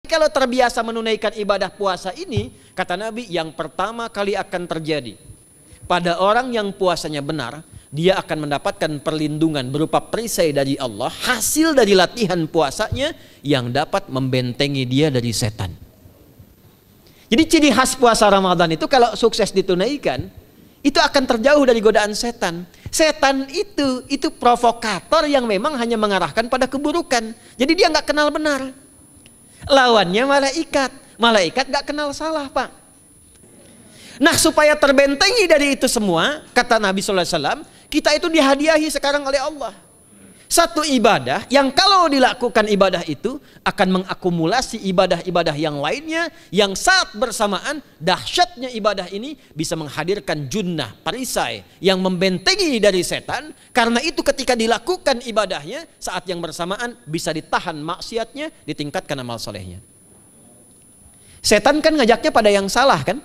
Kalau terbiasa menunaikan ibadah puasa ini, kata Nabi, yang pertama kali akan terjadi pada orang yang puasanya benar, dia akan mendapatkan perlindungan berupa perisai dari Allah, hasil dari latihan puasanya yang dapat membentengi dia dari setan. Jadi ciri khas puasa Ramadan itu kalau sukses ditunaikan, itu akan terjauh dari godaan setan. Setan itu provokator yang memang hanya mengarahkan pada keburukan. Jadi dia nggak kenal benar. Lawannya malaikat. Malaikat gak kenal salah, Pak. Nah, supaya terbentengi dari itu semua, kata Nabi SAW, kita itu dihadiahi sekarang oleh Allah satu ibadah yang kalau dilakukan ibadah itu akan mengakumulasi ibadah-ibadah yang lainnya, yang saat bersamaan dahsyatnya ibadah ini bisa menghadirkan junnah, perisai yang membentengi dari setan. Karena itu ketika dilakukan ibadahnya, saat yang bersamaan bisa ditahan maksiatnya, ditingkatkan amal solehnya. Setan kan ngajaknya pada yang salah kan,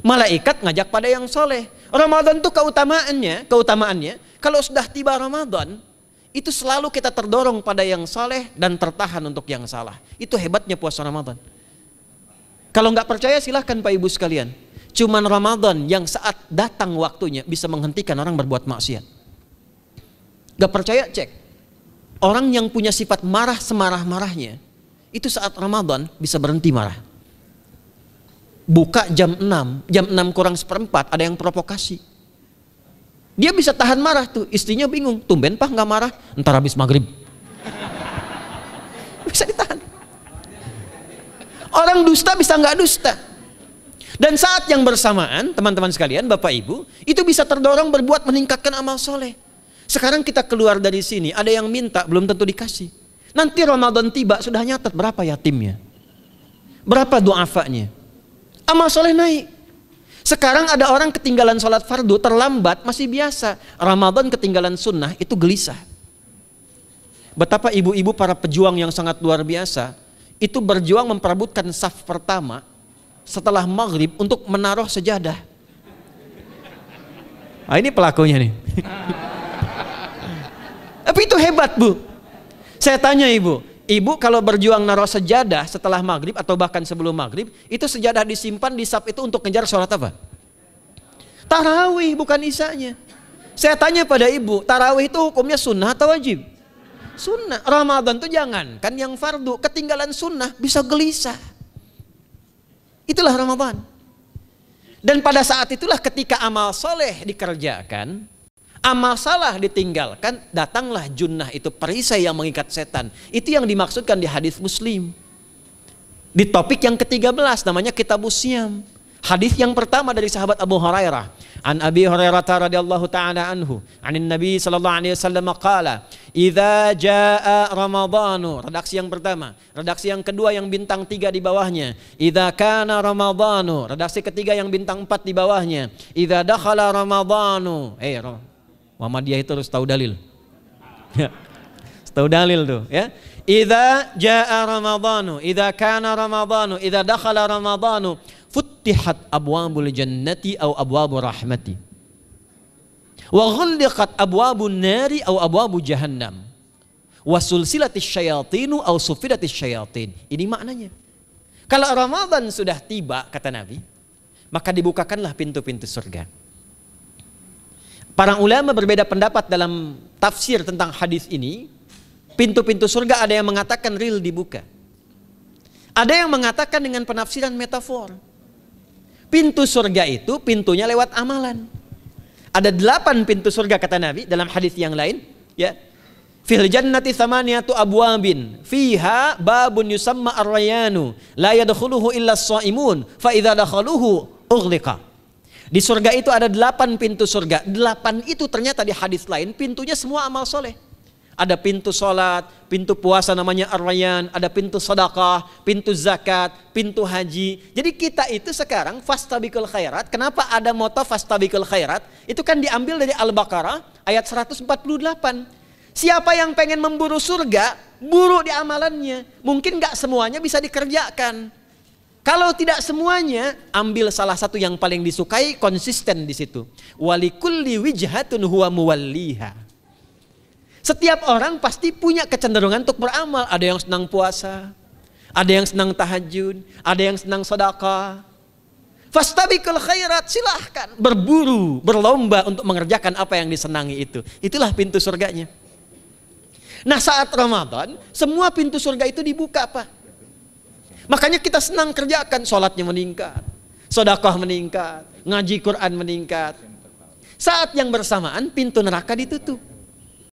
malaikat ngajak pada yang soleh. Ramadan tuh keutamaannya kalau sudah tiba Ramadan itu selalu kita terdorong pada yang saleh dan tertahan untuk yang salah. Itu hebatnya puasa Ramadan. Kalau nggak percaya silahkan Pak Ibu sekalian. Cuman Ramadan yang saat datang waktunya bisa menghentikan orang berbuat maksiat. Nggak percaya cek. Orang yang punya sifat marah semarah-marahnya, itu saat Ramadan bisa berhenti marah. Buka jam 6 kurang seperempat ada yang provokasi. Dia bisa tahan marah tuh, istrinya bingung, tumben Pak nggak marah, ntar habis maghrib. Bisa ditahan. Orang dusta bisa nggak dusta. Dan saat yang bersamaan, teman-teman sekalian, Bapak Ibu, itu bisa terdorong berbuat meningkatkan amal soleh. Sekarang kita keluar dari sini, ada yang minta, belum tentu dikasih. Nanti Ramadan tiba, sudah nyatat berapa yatimnya, berapa du'afanya, amal soleh naik. Sekarang ada orang ketinggalan sholat fardu terlambat masih biasa. Ramadan ketinggalan sunnah itu gelisah. Betapa ibu-ibu para pejuang yang sangat luar biasa itu berjuang memperebutkan saf pertama setelah maghrib untuk menaruh sejadah. Nah, ini pelakunya nih. Tapi itu hebat Bu. Saya tanya ibu kalau berjuang naruh sejadah setelah maghrib atau bahkan sebelum maghrib, itu sejadah disimpan di saf itu untuk ngejar sholat apa? Tarawih, bukan isanya. Saya tanya pada ibu, tarawih itu hukumnya sunnah atau wajib? Sunnah. Ramadan tuh jangan kan yang fardu, ketinggalan sunnah bisa gelisah. Itulah Ramadan. Dan pada saat itulah ketika amal soleh dikerjakan, amal salah ditinggalkan, datanglah junnah, itu perisai yang mengikat setan. Itu yang dimaksudkan di hadis Muslim. Di topik yang ke-13 namanya Kitabus Syam. Hadis yang pertama dari sahabat Abu Hurairah. An Abi Hurairah radhiyallahu ta'ala anhu, anin Nabi sallallahu alaihi wasallam qala, "Idza jaa Ramadhanu." Redaksi yang pertama. Redaksi yang kedua yang bintang 3 di bawahnya. "Idza kana Ramadhanu." Redaksi ketiga yang bintang 4 di bawahnya. "Idza dakhala Ramadhanu." Muhammadiyah itu harus tahu dalil. Tahu dalil tuh ya. Idza jaa Ramadhanu, idza kana Ramadhanu, idza dakhala Ramadhanu, futtihat abwabul jannati aw abwabur rahmati. Wa ghulliqat abwabun nari aw abwabu jahannam. Wa sulsilatis syayatinu aw sufidatis syayatin. Ini maknanya. Kalau Ramadan sudah tiba kata Nabi, maka dibukakanlah pintu-pintu surga. Para ulama berbeda pendapat dalam tafsir tentang hadis ini. Pintu-pintu surga ada yang mengatakan real dibuka. Ada yang mengatakan dengan penafsiran metafor. Pintu surga itu pintunya lewat amalan. Ada 8 pintu surga kata Nabi dalam hadis yang lain. Ya, fil jannati thamaniyatu abwabin, fiha babun yusamma ar-rayanu, la yadkhuluhu illa as-shaimun, fa idza dakhaluhu ughliqa. Di surga itu ada 8 pintu surga. 8 itu ternyata di hadis lain pintunya semua amal soleh. Ada pintu sholat, pintu puasa namanya ar-rayyan, ada pintu sedekah, pintu zakat, pintu haji. Jadi kita itu sekarang fastabiqul khairat. Kenapa ada moto fastabiqul khairat? Itu kan diambil dari Al-Baqarah ayat 148. Siapa yang pengen memburu surga, buru di amalannya. Mungkin gak semuanya bisa dikerjakan. Kalau tidak semuanya, ambil salah satu yang paling disukai, konsisten di situ. Walikulli wijhatun huwa muwalliha. Setiap orang pasti punya kecenderungan untuk beramal. Ada yang senang puasa, Ada yang senang tahajud, ada yang senang sedekah. Fastabiqul khairat, silahkan berburu, berlomba untuk mengerjakan apa yang disenangi itu. Itulah pintu surganya. Nah saat Ramadan, semua pintu surga itu dibuka Pak. Makanya kita senang kerjakan, sholatnya meningkat, sedekah meningkat, ngaji Quran meningkat. Saat yang bersamaan pintu neraka ditutup.